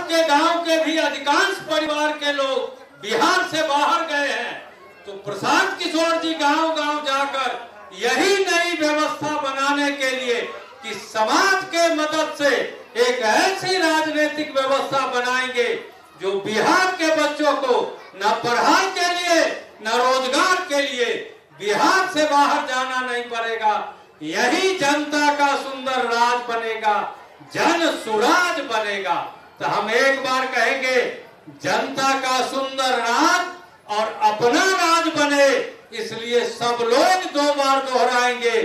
आपके गांव के भी अधिकांश परिवार के लोग बिहार से बाहर गए हैं, तो प्रशांत किशोर जी गांव गांव जाकर यही नई व्यवस्था बनाने के लिए कि समाज के मदद से एक ऐसी राजनीतिक व्यवस्था बनाएंगे जो बिहार के बच्चों को न पढ़ाई के लिए न रोजगार के लिए बिहार से बाहर जाना नहीं पड़ेगा। यही जनता का सुंदर राज बनेगा, जन सुराज बनेगा। तो हम एक बार कहेंगे, जनता का सुंदर राज और अपना राज बने, इसलिए सब लोग 2 बार दोहराएंगे,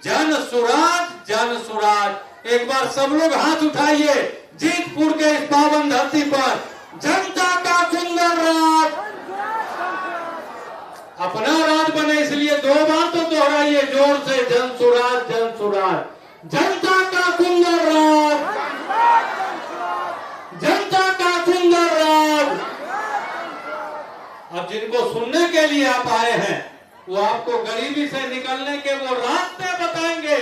जन सुराज जन सुराज। एक बार सब लोग हाथ उठाइए, जीतपुर के इस पावन धरती पर जनता का सुंदर राज, अपना राज बने, इसलिए 2 बार तो दोहराइए जोर से, जन सुराज जन सुराज। जनता का सुंदर राज, जनता का सुंदर राज। अब जिनको सुनने के लिए आप आए हैं, वो आपको गरीबी से निकलने के वो रास्ते बताएंगे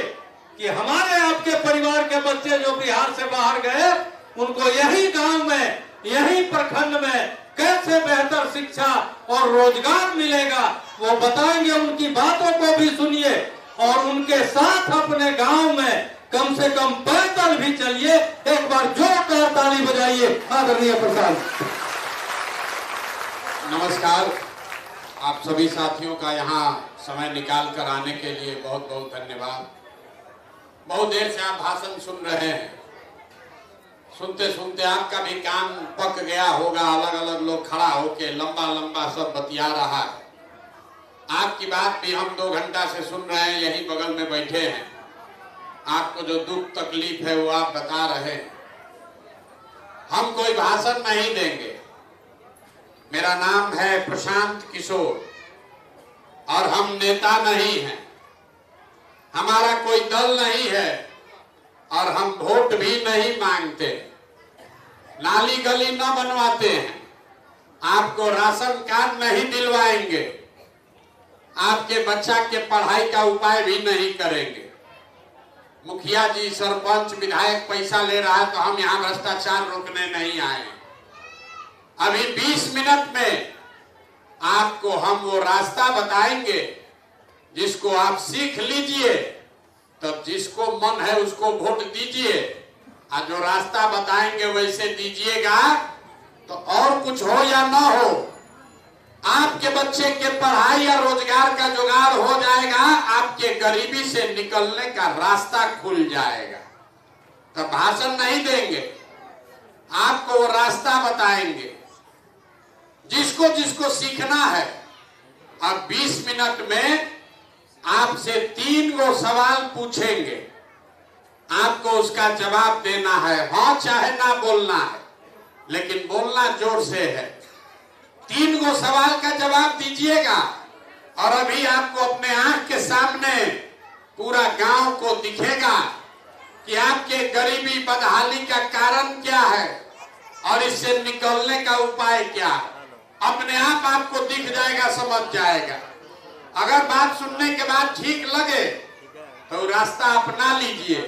कि हमारे आपके परिवार के बच्चे जो बिहार से बाहर गए, उनको यही गांव में, यही प्रखंड में कैसे बेहतर शिक्षा और रोजगार मिलेगा, वो बताएंगे। उनकी बातों को भी सुनिए और उनके साथ अपने गांव में कम से कम पैदल भी चलिए। एक बार जोरदार ताली बजाइए आदरणीय प्रसाद। नमस्कार, आप सभी साथियों का यहाँ समय निकाल कर आने के लिए बहुत बहुत धन्यवाद। बहुत देर से आप भाषण सुन रहे हैं, सुनते सुनते आपका भी कान पक गया होगा। अलग अलग लोग खड़ा होके लंबा लंबा सब बतिया रहा है। आपकी बात भी हम 2 घंटा से सुन रहे हैं, यही बगल में बैठे हैं। आपको जो दुख तकलीफ है वो आप बता रहे हैं। हम कोई भाषण नहीं देंगे। मेरा नाम है प्रशांत किशोर और हम नेता नहीं हैं, हमारा कोई दल नहीं है और हम वोट भी नहीं मांगते, नाली गली न बनवाते हैं, आपको राशन कार्ड नहीं दिलवाएंगे, आपके बच्चा के पढ़ाई का उपाय भी नहीं करेंगे। मुखिया जी, सरपंच, विधायक पैसा ले रहा है तो हम यहाँ भ्रष्टाचार रोकने नहीं आए। अभी 20 मिनट में आपको हम वो रास्ता बताएंगे जिसको आप सीख लीजिए, तब जिसको मन है उसको वोट दीजिए। और जो रास्ता बताएंगे वैसे दीजिएगा तो और कुछ हो या ना हो, आपके बच्चे के पढ़ाई या रोजगार का जुगाड़ हो जाएगा, आपके गरीबी से निकलने का रास्ता खुल जाएगा। तब भाषण नहीं देंगे, आपको वो रास्ता बताएंगे जिसको जिसको सीखना है। अब 20 मिनट में आपसे 3 गो सवाल पूछेंगे, आपको उसका जवाब देना है। हाँ चाहे ना बोलना है, लेकिन बोलना जोर से है। 3 गो सवाल का जवाब दीजिएगा और अभी आपको अपने आंख के सामने पूरा गांव को दिखेगा कि आपके गरीबी बदहाली का कारण क्या है और इससे निकलने का उपाय क्या है। अपने आप आपको दिख जाएगा, समझ जाएगा। अगर बात सुनने के बाद ठीक लगे तो रास्ता अपना लीजिए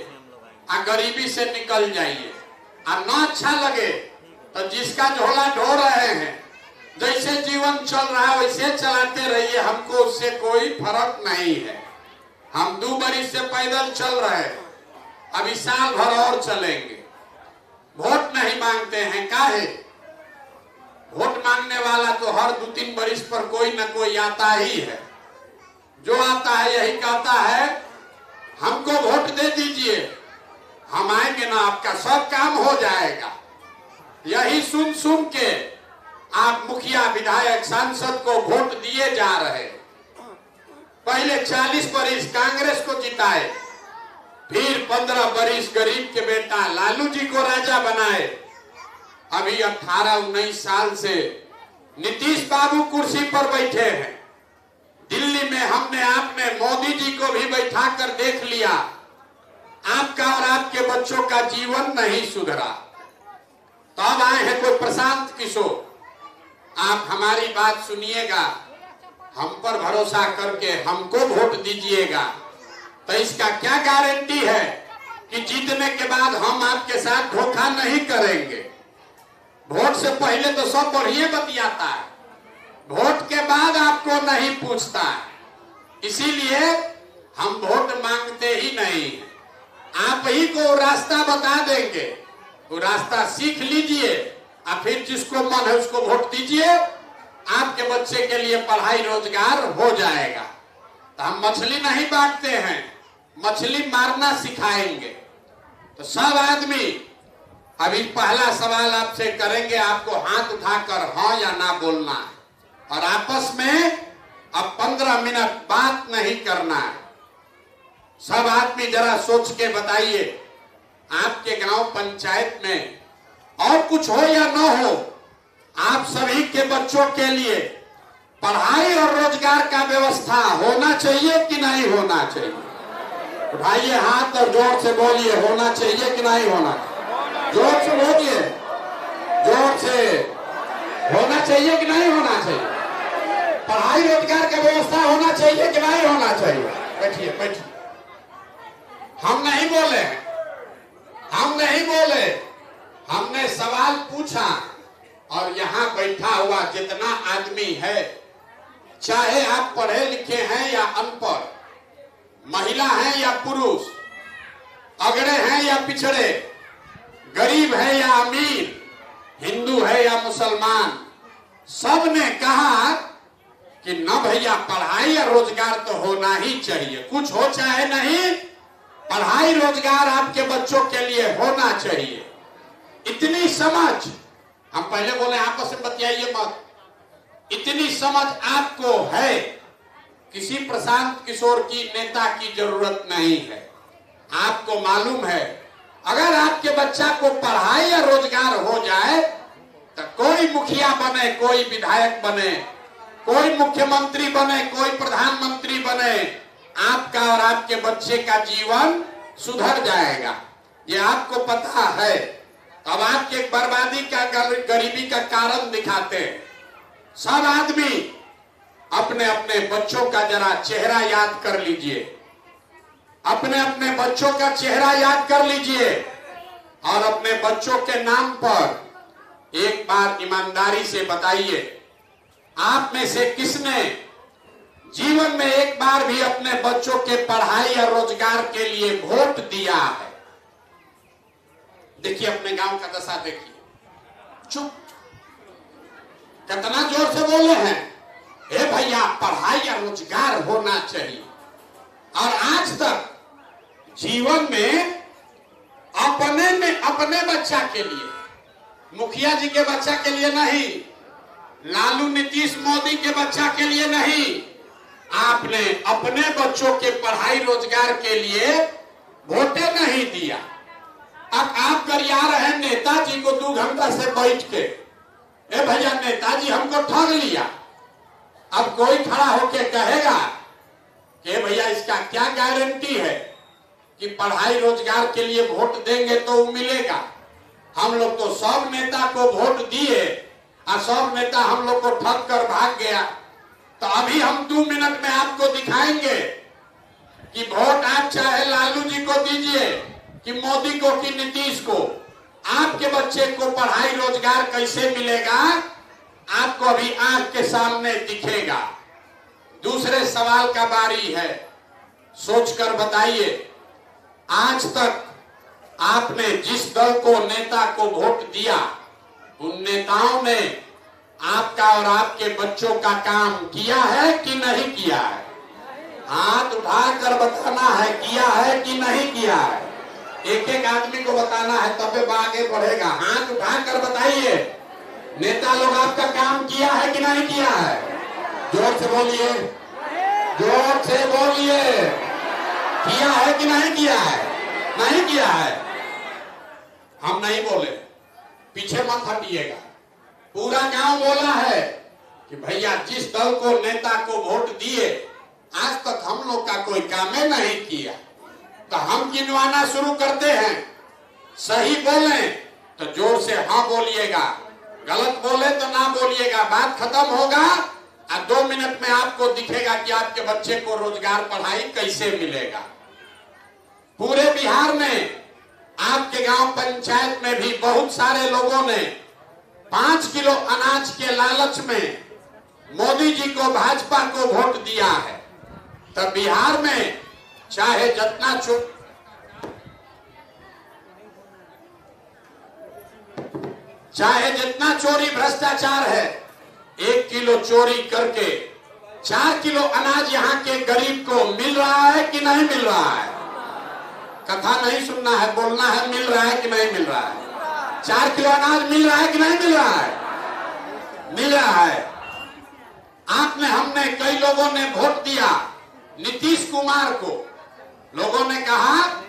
और गरीबी से निकल जाइए। और ना अच्छा लगे तो जिसका झोला ढो रहे हैं, जैसे जीवन चल रहा है वैसे चलाते रहिए, हमको उससे कोई फर्क नहीं है। हम 2 बरिस से पैदल चल रहे हैं, अभी साल भर और चलेंगे। वोट नहीं मांगते हैं, काहे? वोट मांगने वाला तो हर 2-3 बरिस पर कोई न कोई आता ही है। जो आता है यही कहता है हमको वोट दे दीजिए, हम आएंगे ना, आपका सब काम हो जाएगा। यही सुन सुन के आप मुखिया, विधायक, सांसद को वोट दिए जा रहे। पहले 40 बरिस कांग्रेस को जिताए, फिर 15 बरिस गरीब के बेटा लालू जी को राजा बनाए। अभी 18-19 साल से नीतीश बाबू कुर्सी पर बैठे हैं। दिल्ली में हमने आपने मोदी जी को भी बैठा कर देख लिया, आपका और आपके बच्चों का जीवन नहीं सुधरा। तब आए हैं कोई प्रशांत किशोर। आप हमारी बात सुनिएगा, हम पर भरोसा करके हमको वोट दीजिएगा, तो इसका क्या गारंटी है कि जीतने के बाद हम आपके साथ धोखा नहीं करेंगे। वोट से पहले तो सब बढ़िया बतियाता है, वोट के बाद आपको नहीं पूछता है। इसीलिए हम वोट मांगते ही नहीं। आप ही को रास्ता बता देंगे, वो रास्ता सीख लीजिए और फिर जिसको मन है उसको वोट दीजिए। आपके बच्चे के लिए पढ़ाई रोजगार हो जाएगा। तो हम मछली नहीं बांटते हैं, मछली मारना सिखाएंगे। तो सब आदमी अभी पहला सवाल आपसे करेंगे, आपको हाथ उठाकर हाँ या ना बोलना है और आपस में अब 15 मिनट बात नहीं करना है। सब आदमी जरा सोच के बताइए, आपके गांव पंचायत में और कुछ हो या न हो, आप सभी के बच्चों के लिए पढ़ाई और रोजगार का व्यवस्था होना चाहिए कि नहीं होना चाहिए? उठाइए हाथ और जोर से बोलिए, होना चाहिए कि नहीं होना? जोर से बोलिए, जोर से, होना चाहिए कि नहीं होना चाहिए? पढ़ाई रोजगार का व्यवस्था होना चाहिए कि नहीं होना चाहिए? बैठिए बैठिए। हम नहीं बोले, हम नहीं बोले, हमने सवाल पूछा और यहाँ बैठा हुआ जितना आदमी है, चाहे आप पढ़े लिखे हैं या अनपढ़, महिला हैं या पुरुष, अगड़े हैं या पिछड़े, गरीब है या अमीर, हिंदू है या मुसलमान, सब ने कहा कि न भैया पढ़ाई और रोजगार तो होना ही चाहिए। कुछ हो चाहे नहीं, पढ़ाई रोजगार आपके बच्चों के लिए होना चाहिए। इतनी समझ, हम पहले बोले आपस में बतियाइए मत, इतनी समझ आपको है, किसी प्रशांत किशोर की नेता की जरूरत नहीं है। आपको मालूम है अगर आपके बच्चा को पढ़ाई या रोजगार हो जाए तो कोई मुखिया बने, कोई विधायक बने, कोई मुख्यमंत्री बने, कोई प्रधानमंत्री बने, आपका और आपके बच्चे का जीवन सुधर जाएगा। ये आपको पता है। अब आपके बर्बादी का, गरीबी का कारण दिखाते हैं। सब आदमी अपने अपने बच्चों का जरा चेहरा याद कर लीजिए, अपने अपने बच्चों का चेहरा याद कर लीजिए और अपने बच्चों के नाम पर एक बार ईमानदारी से बताइए, आप में से किसने जीवन में एक बार भी अपने बच्चों के पढ़ाई या रोजगार के लिए वोट दिया है? देखिए अपने गांव का दशा देखिए। चुप, कितना जोर से बोले हैं, हे भैया पढ़ाई या रोजगार होना चाहिए। और आज तक जीवन में अपने बच्चा के लिए, मुखिया जी के बच्चा के लिए नहीं, लालू नीतीश मोदी के बच्चा के लिए नहीं, आपने अपने बच्चों के पढ़ाई रोजगार के लिए वोटे नहीं दिया। अब आप गरिया रहे नेताजी को 2 घंटा से बैठ के, ए भैया नेताजी हमको ठग लिया। अब कोई खड़ा होके कहेगा कि भैया इसका क्या गारंटी है कि पढ़ाई रोजगार के लिए वोट देंगे तो मिलेगा? हम लोग तो सब नेता को वोट दिए और सब नेता हम लोग को ठग कर भाग गया। तो अभी हम 2 मिनट में आपको दिखाएंगे कि वोट आप चाहे लालू जी को दीजिए कि मोदी को कि नीतीश को, आपके बच्चे को पढ़ाई रोजगार कैसे मिलेगा आपको अभी आंख के सामने दिखेगा। दूसरे सवाल का बारी है, सोचकर बताइए, आज तक आपने जिस दल को, नेता को वोट दिया, उन नेताओं ने आपका और आपके बच्चों का काम किया है कि नहीं किया है? हाथ उठाकर बताना है, किया है कि नहीं किया है? एक एक आदमी को बताना है, तब आगे बढ़ेगा। हाथ उठाकर बताइए, नेता लोग आपका काम किया है कि नहीं किया है? जोर से बोलिए, जोर से बोलिए, किया है कि नहीं किया है? नहीं किया है। हम नहीं बोले, पीछे मत हटिएगा। पूरा गांव बोला है कि भैया जिस दल को, नेता को वोट दिए, आज तक हम लोग का कोई काम नहीं किया। तो हम गिनवाना शुरू करते हैं। सही बोले तो जोर से हाँ बोलिएगा, गलत बोले तो ना बोलिएगा। बात खत्म होगा और 2 मिनट में आपको दिखेगा कि आपके बच्चे को रोजगार, पढ़ाई कैसे मिलेगा। पूरे बिहार में, आपके गांव पंचायत में भी बहुत सारे लोगों ने 5 किलो अनाज के लालच में मोदी जी को, भाजपा को वोट दिया है, तब बिहार में चाहे जितना चोरी भ्रष्टाचार है, 1 किलो चोरी करके 4 किलो अनाज यहाँ के गरीब को मिल रहा है कि नहीं मिल रहा है? कथा नहीं सुनना है, बोलना है, मिल रहा है कि नहीं मिल रहा है? 4 किलो अनाज मिल रहा है कि नहीं मिल रहा है? मिल रहा है। आपने, हमने, कई लोगों ने वोट दिया नीतीश कुमार को। लोगों ने कहा,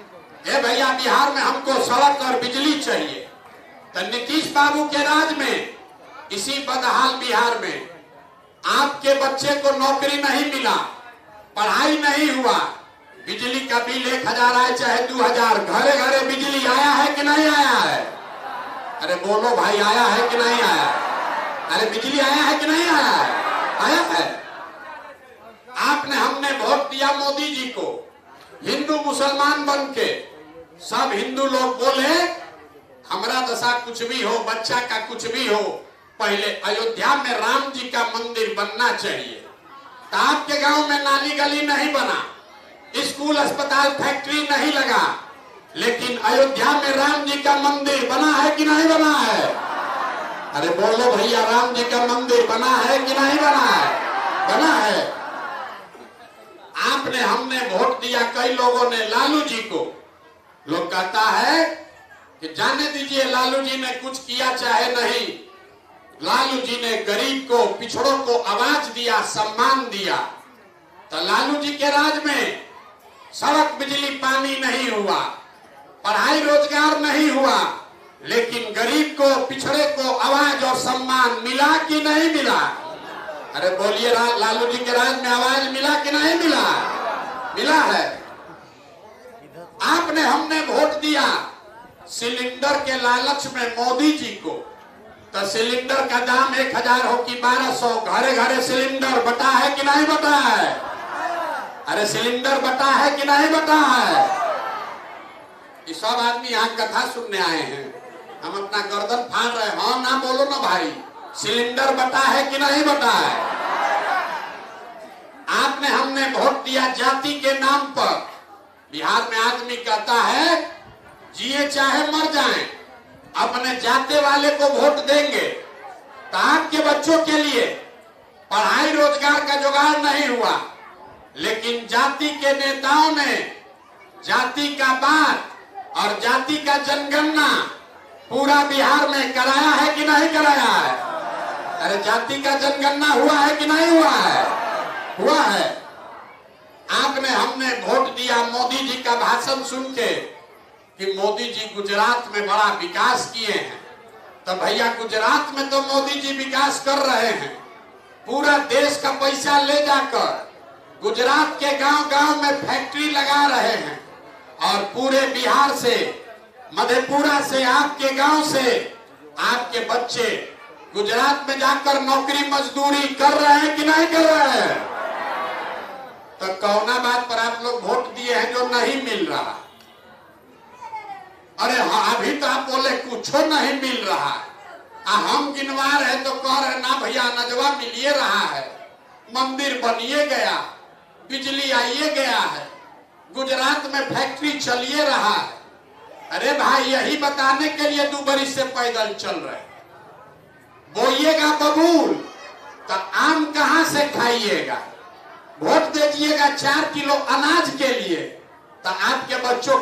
ए भैया बिहार में हमको सड़क और बिजली चाहिए। तो नीतीश बाबू के राज में, इसी बदहाल बिहार में आपके बच्चे को नौकरी नहीं मिला, पढ़ाई नहीं हुआ, बिजली का बिल 1000 आए चाहे 2000, घरे घरे बिजली आया है कि नहीं आया है? अरे बोलो भाई, आया है कि नहीं आया? अरे बिजली आया है कि नहीं आया है? आया है। आपने, हमने वोट दिया मोदी जी को। हिंदू मुसलमान बन के सब हिंदू लोग बोले हमारा दशा कुछ भी हो, बच्चा का कुछ भी हो, पहले अयोध्या में राम जी का मंदिर बनना चाहिए। तो आपके गांव में नाली गली नहीं बना, स्कूल अस्पताल फैक्ट्री नहीं लगा, लेकिन अयोध्या में राम जी का मंदिर बना है कि नहीं बना है? अरे बोलो भैया, राम जी का मंदिर बना है कि नहीं बना है? बना है। आपने, हमने वोट दिया कई लोगों ने लालू जी को। लोग कहता है कि जाने दीजिए, लालू जी ने कुछ किया चाहे नहीं, लालू जी ने गरीब को, पिछड़ों को आवाज दिया, सम्मान दिया। तो लालू जी के राज में सड़क, बिजली, पानी नहीं हुआ, पढ़ाई रोजगार नहीं हुआ, लेकिन गरीब को, पिछड़े को आवाज और सम्मान मिला कि नहीं मिला? अरे बोलिए, लालू जी के राज में आवाज मिला कि नहीं मिला? मिला है। आपने, हमने वोट दिया सिलेंडर के लालच में मोदी जी को। तो सिलेंडर का दाम 1000 हो कि 1200, घरे घरे सिलेंडर बटा है कि नहीं बटा है? अरे सिलेंडर बटा है कि नहीं बटा है? ये सब आदमी यहाँ कथा सुनने आए हैं, हम अपना गर्दन फाड़ रहे हैं। हाँ ना बोलो ना भाई, सिलेंडर बटा है कि नहीं बटा है? आपने, हमने वोट दिया जाति के नाम पर। बिहार में आदमी कहता है जिए चाहे मर जाएं, अपने जाते वाले को वोट देंगे। तो आपके बच्चों के लिए पढ़ाई रोजगार का जुगाड़ नहीं हुआ, लेकिन जाति के नेताओं ने जाति का बात और जाति का जनगणना पूरा बिहार में कराया है कि नहीं कराया है? अरे जाति का जनगणना हुआ है कि नहीं हुआ है? हुआ है। आपने, हमने वोट दिया मोदी जी का भाषण सुन के कि मोदी जी गुजरात में बड़ा विकास किए हैं। तो भैया, गुजरात में तो मोदी जी विकास कर रहे हैं, पूरा देश का पैसा ले जाकर गुजरात के गांव-गांव में फैक्ट्री लगा रहे हैं, और पूरे बिहार से, मधेपुरा से, आपके गांव से आपके बच्चे गुजरात में जाकर नौकरी मजदूरी कर रहे हैं कि नहीं कर रहे हैं? तो कौना बात पर आप लोग वोट दिए हैं जो नहीं मिल रहा? अरे हाँ, अभी तो आप बोले कुछ नहीं मिल रहा है, हम गिनवा रहे तो कह रहे ना भैया, नजवा मिलिए रहा है, मंदिर बनिए गया, बिजली आइए गया है, गुजरात में फैक्ट्री चलिए रहा है। अरे भाई, यही बताने के लिए 2 बरिस से पैदल चल रहे। बोइएगा बबूल तो आम कहां से खाइएगा? वोट दीजिएगा 4 किलो अनाज के लिए, तो आपके बच्चों